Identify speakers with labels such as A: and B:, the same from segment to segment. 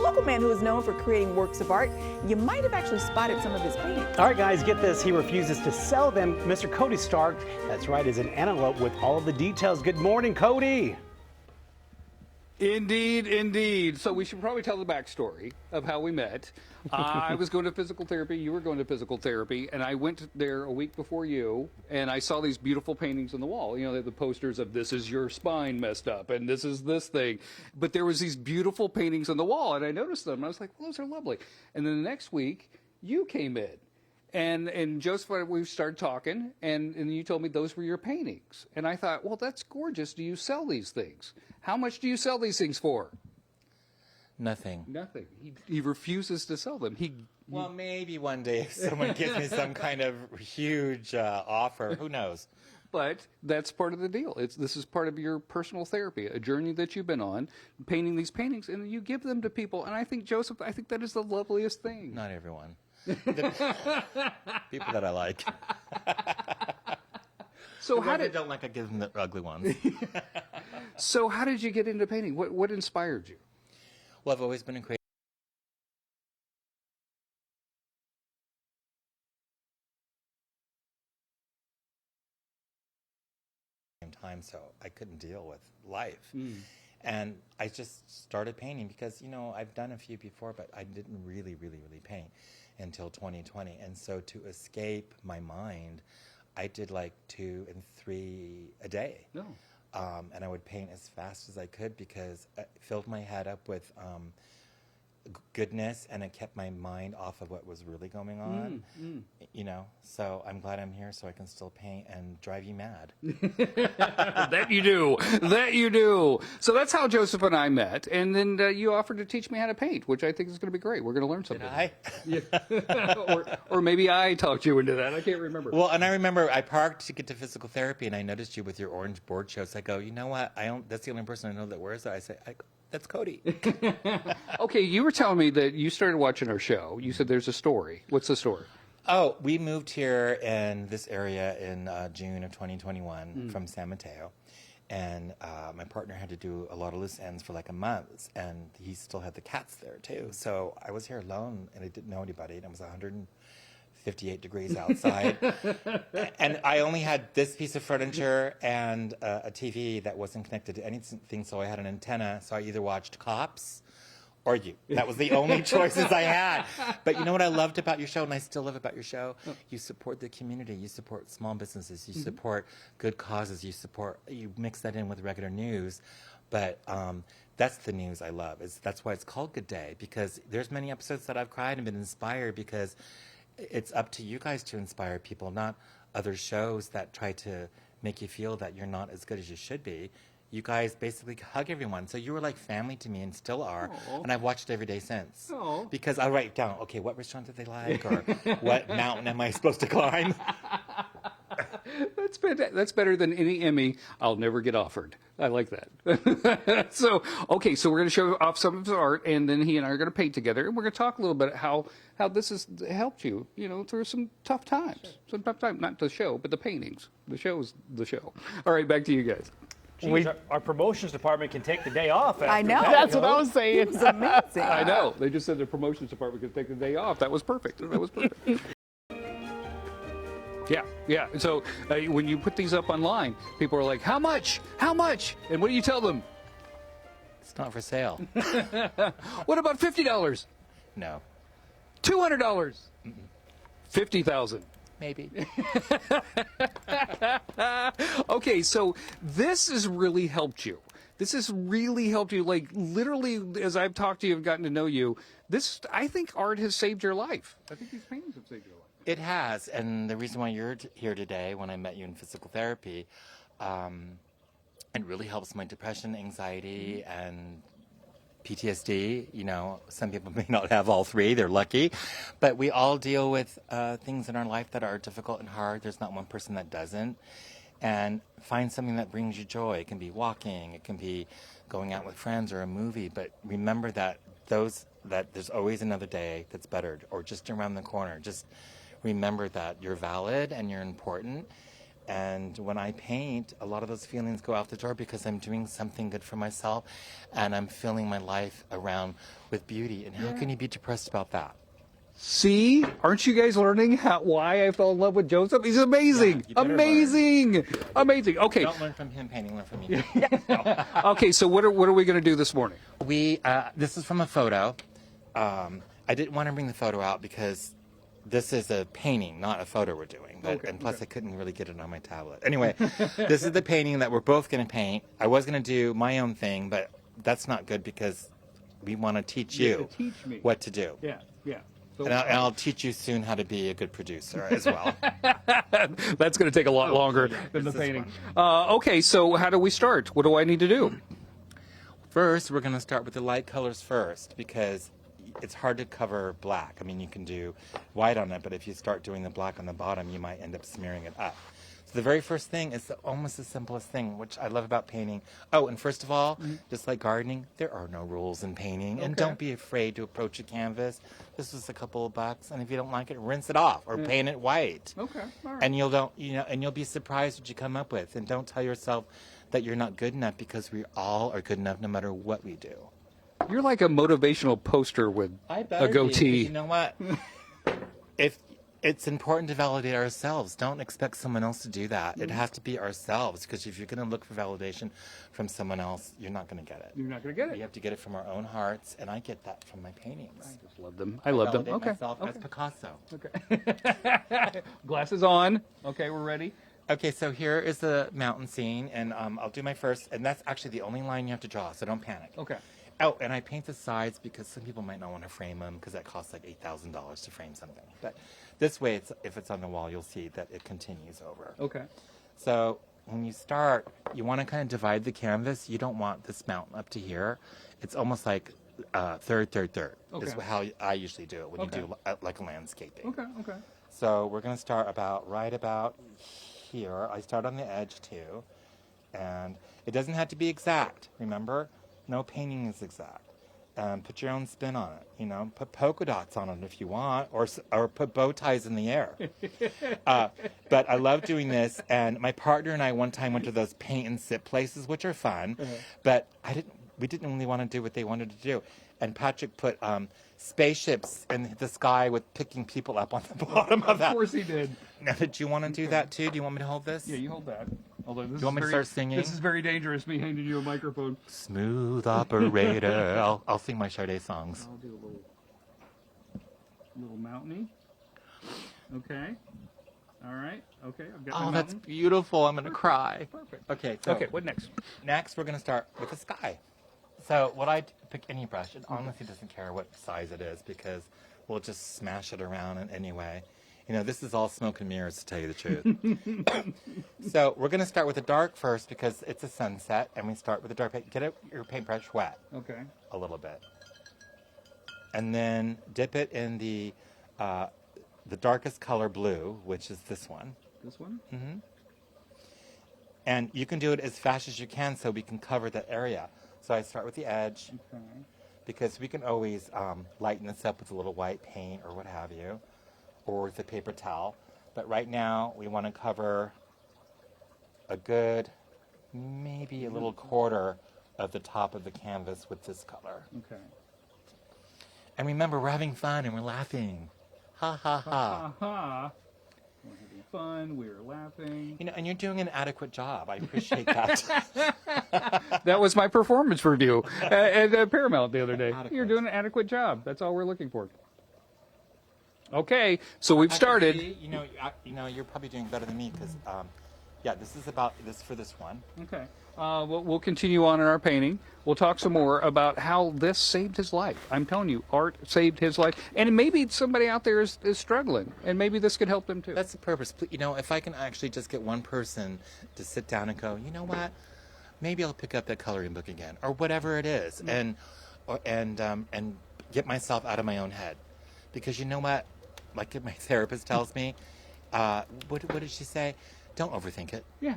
A: local man who is known for creating works of art. You might have actually spotted some of his paintings.
B: All right, guys, get this. He refuses to sell them. Mr. Cody Stark, that's right, is an antelope with all of the details. Good morning, Cody.
C: Indeed, indeed. So we should probably tell the backstory of how we met. I was going to physical therapy, you were going to physical therapy, and I went there a week before you, and I saw these beautiful paintings on the wall. You know, the posters of this is your spine messed up, and this is this thing. But there was these beautiful paintings on the wall, and I noticed them, and I was like, well, those are lovely. And then the next week, you came in. And Joseph and we started talking, and you told me those were your paintings. And I thought, well, that's gorgeous. Do you sell these things? How much do you sell these things for?
D: Nothing.
C: Nothing. He refuses to sell them.
D: Well, maybe one day if someone gives me some kind of huge offer, who knows?
C: But that's part of the deal. This is part of your personal therapy, a journey that you've been on, painting these paintings, and you give them to people. And I think, Joseph, I think that is the loveliest thing.
D: Not everyone. People that I like.
C: So how
D: I
C: did
D: don't like, I give them the ugly ones.
C: So how did you get into painting? What inspired you?
D: Well, I've always been in creative time, so I couldn't deal with life. And I just started painting because, you know, I've done a few before, but I didn't really paint until 2020. And so to escape my mind, I did like 2 and 3 a day.
C: No.
D: And I would paint as fast as I could because it filled my head up with goodness, and it kept my mind off of what was really going on. You know, so I'm glad I'm here so I can still paint and drive you mad.
C: That you do. That you do. So that's how Joseph and I met. And then you offered to teach me how to paint, which I think is going to be great. We're going to learn something.
D: Did I?
C: Yeah. or maybe I talked you into that. I can't remember.
D: Well, and I remember I parked to get to physical therapy, and I noticed you with your orange board shorts. I go, you know what? That's the only person I know that wears that. I say, that's Cody.
C: Okay, you were telling me that you started watching our show. You said there's a story. What's the story?
D: Oh, we moved here in this area in June of 2021 from San Mateo. And my partner had to do a lot of loose ends for like a month. And he still had the cats there, too. So I was here alone, and I didn't know anybody. And it was 158 degrees outside. And I only had this piece of furniture and a TV that wasn't connected to anything, so I had an antenna. So I either watched Cops or you. That was the only choices I had. But you know what I loved about your show, and I still love about your show? You support the community. You support small businesses. You support good causes. You mix that in with regular news. But that's the news I love. That's why it's called Good Day, because there's many episodes that I've cried and been inspired because it's up to you guys to inspire people, not other shows that try to make you feel that you're not as good as you should be. You guys basically hug everyone. So you were like family to me and still are. Aww. And I've watched every day since. Aww. Because I'll write down, okay, what restaurant did they like? Or what mountain am I supposed to climb?
C: That's better than any Emmy I'll never get offered. I like that. So we're going to show off some of his art, and then he and I are going to paint together, and we're going to talk a little bit how this has helped you, you know, through some tough times. Sure. Some tough times, not the show, but the paintings. The show is the show. All right, back to you guys.
B: Jeez, our promotions department can take the day off.
A: I know.
E: That's what I was saying.
A: It's amazing.
C: I know. They just said the promotions department could take the day off. That was perfect. That was perfect. Yeah. So when you put these up online, people are like, how much? How much? And what do you tell them?
D: It's not for sale.
C: What about $50?
D: No.
C: $200? $50,000.
D: Maybe.
C: Okay, so this has really helped you. This has really helped you. Like, literally, as I've talked to you and gotten to know you, I think art has saved your life. I think these paintings have saved your life.
D: It has. And the reason why you're here today, when I met you in physical therapy, it really helps my depression, anxiety, and PTSD. You know, some people may not have all three. They're lucky. But we all deal with things in our life that are difficult and hard. There's not one person that doesn't. And find something that brings you joy. It can be walking. It can be going out with friends or a movie. But remember that there's always another day that's better or just around the corner. Just remember that you're valid and you're important. And when I paint, a lot of those feelings go out the door because I'm doing something good for myself and I'm filling my life around with beauty. And how can you be depressed about that?
C: See, aren't you guys learning why I fell in love with Joseph? He's amazing,
D: you better
C: amazing, amazing. Okay,
D: Don't learn from him painting, learn from me.
C: okay. So what are we going to do this morning?
D: This is from a photo. I didn't want to bring the photo out because this is a painting, not a photo we're doing. But, and plus, I couldn't really get it on my tablet. Anyway, this is the painting that we're both going to paint. I was going to do my own thing, but that's not good because we want to teach you what to do.
C: Yeah. So,
D: And I'll teach you soon how to be a good producer as well.
C: that's going to take a lot longer than the painting. Okay, so how do we start? What do I need to do?
D: First, we're going to start with the light colors first because it's hard to cover black. I mean, you can do white on it, but if you start doing the black on the bottom, you might end up smearing it up. So the very first thing is almost the simplest thing, which I love about painting. Oh, and first of all, just like gardening, there are no rules in painting. And don't be afraid to approach a canvas. This was a couple of bucks, and if you don't like it, rinse it off or paint it white.
C: Okay, all right.
D: And you'll be surprised what you come up with. And don't tell yourself that you're not good enough because we all are good enough no matter what we do.
C: You're like a motivational poster with a goatee.
D: You know what? If it's important to validate ourselves, don't expect someone else to do that. It has to be ourselves because if you're going to look for validation from someone else, you're not going to get it.
C: You're not going to get
D: You
C: it.
D: have to get it from our own hearts, and I get that from my paintings.
C: I just love them. I love them.
D: Validate
C: Okay.
D: myself as Picasso.
C: Okay. Glasses on. Okay, we're ready.
D: Okay, so here is the mountain scene, and I'll do my first, and that's actually the only line you have to draw, so don't panic.
C: Okay.
D: Oh, and I paint the sides because some people might not want to frame them because that costs like $8,000 to frame something. But this way, if it's on the wall, you'll see that it continues over.
C: Okay.
D: So when you start, you want to kind of divide the canvas. You don't want this mountain up to here. It's almost like third.
C: Okay.
D: Is how I usually do it when
C: Okay.
D: you do like a landscaping.
C: Okay.
D: So we're going to start right about here. I start on the edge too. And it doesn't have to be exact, remember? No painting is exact. Put your own spin on it, Put polka dots on it if you want, or put bow ties in the air. But I love doing this, and my partner and I one time went to those paint and sip places, which are fun, but we didn't really want to do what they wanted to do. And Patrick put spaceships in the sky with picking people up on the bottom of that.
C: Of course he did.
D: Now, did you want to do that too? Do you want me to hold this?
C: Yeah, you hold that. Although this
D: you want me to start singing?
C: This is very dangerous, me handing you a microphone.
D: Smooth operator. I'll sing my Sade songs.
C: I'll do a little mountainy. Okay. All right. Okay. I've got my
D: Oh, that's
C: mountain.
D: beautiful. I'm going to cry.
C: Perfect.
D: Okay. So
C: Okay. What next?
D: Next, we're going to start with the sky. So pick any brush. It honestly doesn't care what size it is because we'll just smash it around in any way. This is all smoke and mirrors, to tell you the truth. So we're going to start with the dark first because it's a sunset, and we start with the dark. Get your paintbrush wet.
C: Okay.
D: A little bit. And then dip it in the darkest color blue, which is this one.
C: This one?
D: Mm-hmm. And you can do it as fast as you can so we can cover that area. So I start with the edge because we can always lighten this up with a little white paint or what have you, or with a paper towel. But right now we want to cover a good, maybe a little quarter of the top of the canvas with this color.
C: Okay.
D: And remember, we're having fun and we're laughing. Ha ha ha.
C: Ha. We're having fun. We're laughing.
D: And you're doing an adequate job. I appreciate that.
C: That was my performance review at Paramount the other day.
D: Adequate.
C: You're doing an adequate job. That's all we're looking for. Okay, so we've started.
D: You're probably doing better than me because, this is about this for this one.
C: Okay. We'll continue on in our painting. We'll talk some more about how this saved his life. I'm telling you, art saved his life. And maybe somebody out there is struggling, and maybe this could help them too.
D: That's the purpose. If I can actually just get one person to sit down and go, you know what, maybe I'll pick up that coloring book again, or whatever it is, and get myself out of my own head, because you know what, like my therapist tells me, what did she say? Don't overthink it.
C: Yeah.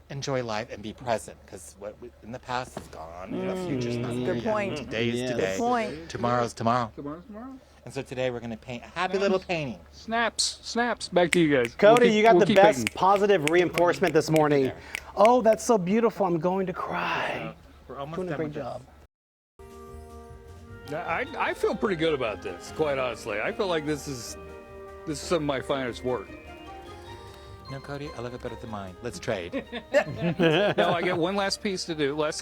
D: Enjoy life and be present, because what in the past is gone. Future's not
A: Good
D: here
A: point.
D: yet. Today is
B: Yeah.
D: today.
A: Good point.
D: Tomorrow's tomorrow.
C: Tomorrow's tomorrow.
D: And so today we're going to paint a happy little painting.
C: Snaps. Back to you guys.
B: Cody,
C: We'll
B: you got
C: we'll
B: the
C: keep
B: best
C: painting.
B: positive reinforcement this morning. Oh, that's so beautiful. I'm going to cry.
D: We're almost
B: Doing a
D: done
B: great
D: with this.
B: job.
C: I feel pretty good about this, quite honestly. I feel like this is some of my finest work.
D: You know, Cody, I love it better than mine. Let's trade.
C: Now I get one last thing to do. What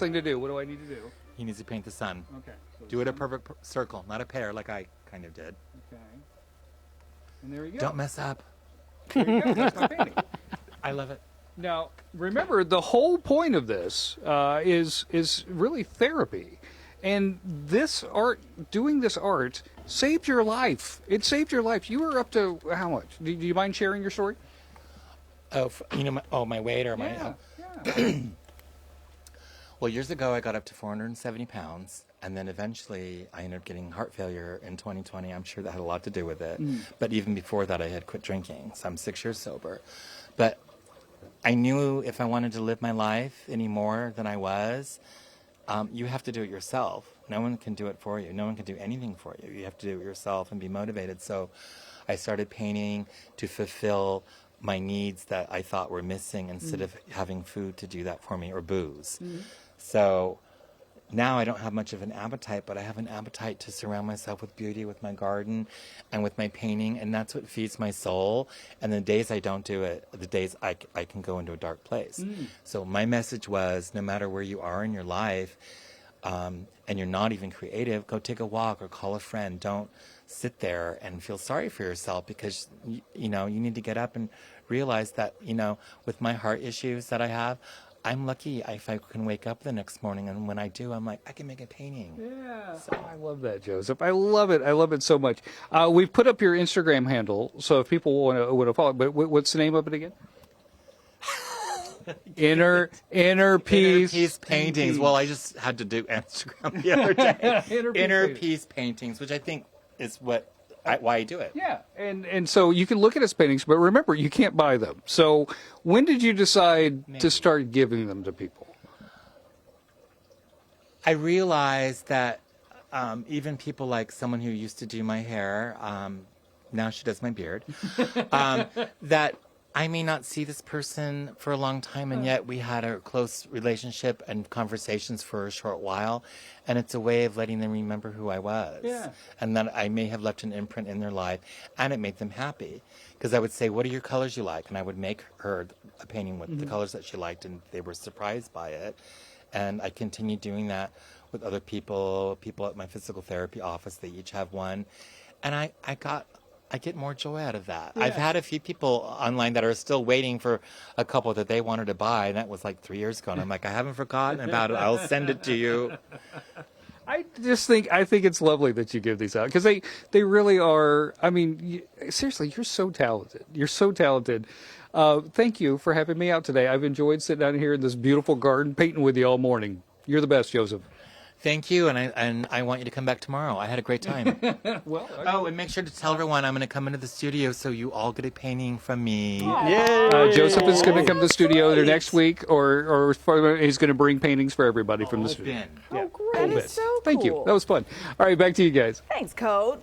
C: do I need to do?
D: He needs to paint the sun.
C: Okay. So
D: Do it a perfect circle, not a pear like I kind of did.
C: Okay. And there you go.
D: Don't mess up.
C: There you go. That's my painting.
D: I love it.
C: Now, remember, the whole point of this is really therapy. And this art, doing this art, saved your life. It saved your life. You were up to how much? Do you mind sharing your story?
D: Oh, my weight or my...
C: Yeah.
D: Well, years ago, I got up to 470 pounds. And then eventually, I ended up getting heart failure in 2020. I'm sure that had a lot to do with it. But even before that, I had quit drinking. So I'm 6 years sober. But I knew if I wanted to live my life any more than I was, you have to do it yourself. No one can do it for you. No one can do anything for you. You have to do it yourself and be motivated. So I started painting to fulfill my needs that I thought were missing instead of having food to do that for me or booze. So now I don't have much of an appetite, but I have an appetite to surround myself with beauty, with my garden and with my painting, and that's what feeds my soul. And the days I don't do it, the days I can go into a dark place. So my message was, no matter where you are in your life, and you're not even creative, go take a walk or call a friend. Don't sit there and feel sorry for yourself, because you need to get up and realize that, with my heart issues that I have, I'm lucky if I can wake up the next morning, and when I do, I'm like, I can make a painting.
C: Yeah, I love that, Joseph. I love it. I love it so much. We've put up your Instagram handle, so if people want to follow, but what's the name of it again? Inner Peace
D: Paintings. Well, I just had to do Instagram the other day.
C: Inner
D: Peace Paintings, which I think is why I do it.
C: Yeah, and so you can look at his paintings, but remember, you can't buy them. So when did you decide to start giving them to people?
D: I realized that even people like someone who used to do my hair, now she does my beard, that I may not see this person for a long time, and yet we had a close relationship and conversations for a short while, and it's a way of letting them remember who I was.
C: Yeah.
D: And that I may have left an imprint in their life, and it made them happy. Because I would say, what are your colors you like? And I would make her a painting with the colors that she liked, and they were surprised by it. And I continued doing that with other people at my physical therapy office. They each have one. And I get more joy out of that. Yeah. I've had a few people online that are still waiting for a couple that they wanted to buy, and that was like 3 years ago. And I'm like, I haven't forgotten about it. I'll send it to you.
C: I think it's lovely that you give these out, because they really are. I mean, seriously, you're so talented. You're so talented. Thank you for having me out today. I've enjoyed sitting down here in this beautiful garden painting with you all morning. You're the best, Joseph.
D: Thank you, and I want you to come back tomorrow. I had a great time.
C: Well,
D: and make sure to tell everyone I'm going to come into the studio so you all get a painting from me.
B: Yay!
C: Joseph is going to come to the studio either next week, or he's going to bring paintings for everybody from the studio.
A: Oh, great. That is so cool.
C: Thank you. That was fun. All right, back to you guys.
A: Thanks, Code.